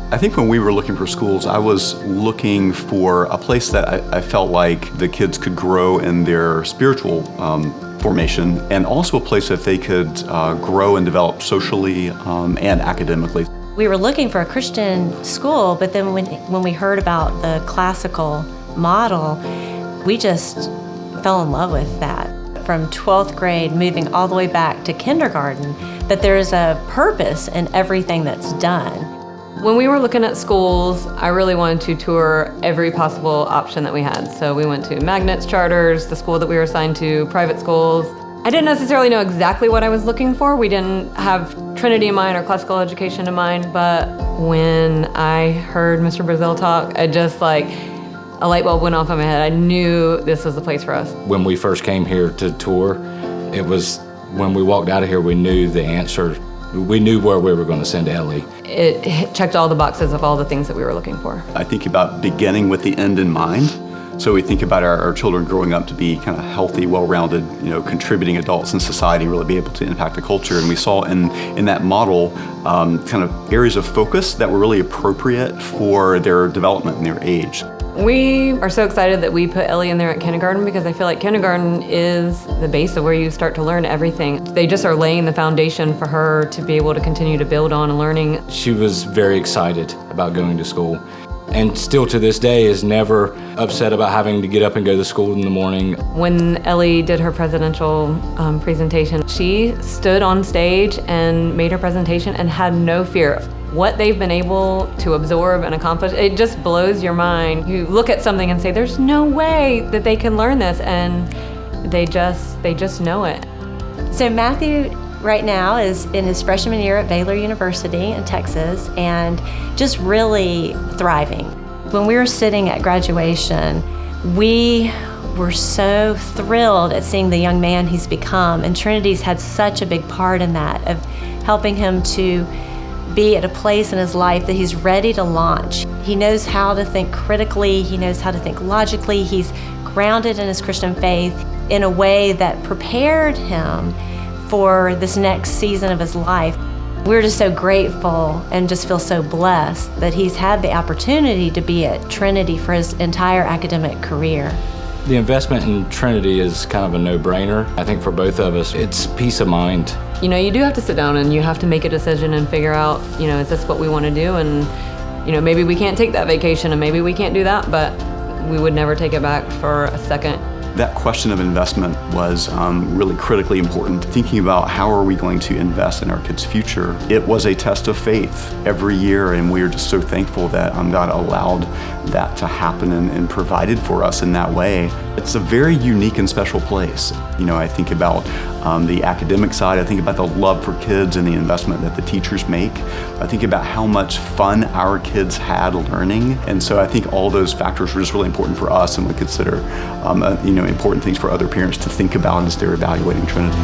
I think when we were looking for schools, I was looking for a place that I felt like the kids could grow in their spiritual formation, and also a place that they could grow and develop socially and academically. We were looking for a Christian school, but then when we heard about the classical model, we just fell in love with that. From 12th grade, moving all the way back to kindergarten, that there is a purpose in everything that's done. When we were looking at schools, I really wanted to tour every possible option that we had. So we went to magnets, charters, the school that we were assigned to, private schools. I didn't necessarily know exactly what I was looking for. We didn't have Trinity in mind or classical education in mind, but when I heard Mr. Brazil talk, I just a light bulb went off in my head. I knew this was the place for us. When we first came here to tour, it was when we walked out of here, we knew the answer. We knew where we were going to send Ellie. It checked all the boxes of all the things that we were looking for. I think about beginning with the end in mind. So we think about our children growing up to be kind of healthy, well-rounded, contributing adults in society, really be able to impact the culture. And we saw in that model kind of areas of focus that were really appropriate for their development and their age. We are so excited that we put Ellie in there at kindergarten, because I feel like kindergarten is the base of where you start to learn everything. They just are laying the foundation for her to be able to continue to build on learning. She was very excited about going to school, and still to this day is never upset about having to get up and go to school in the morning. When Ellie did her presidential presentation, she stood on stage and made her presentation and had no fear. What they've been able to absorb and accomplish, it just blows your mind. You look at something and say, there's no way that they can learn this, and they just know it. So Matthew right now is in his freshman year at Baylor University in Texas, and just really thriving. When we were sitting at graduation, we were so thrilled at seeing the young man he's become, and Trinity's had such a big part in that, of helping him to be at a place in his life that he's ready to launch. He knows how to think critically, he knows how to think logically, he's grounded in his Christian faith in a way that prepared him for this next season of his life. We're just so grateful and just feel so blessed that he's had the opportunity to be at Trinity for his entire academic career. The investment in Trinity is kind of a no-brainer. I think for both of us, it's peace of mind. You do have to sit down and you have to make a decision and figure out, is this what we want to do? And, maybe we can't take that vacation and maybe we can't do that, but we would never take it back for a second. That question of investment was really critically important. Thinking about how are we going to invest in our kids' future, it was a test of faith every year, and we are just so thankful that God allowed that to happen and provided for us in that way. It's a very unique and special place. I think about the academic side, I think about the love for kids and the investment that the teachers make. I think about how much fun our kids had learning, and so I think all those factors were just really important for us, and we consider important things for other parents to think about as they're evaluating Trinity.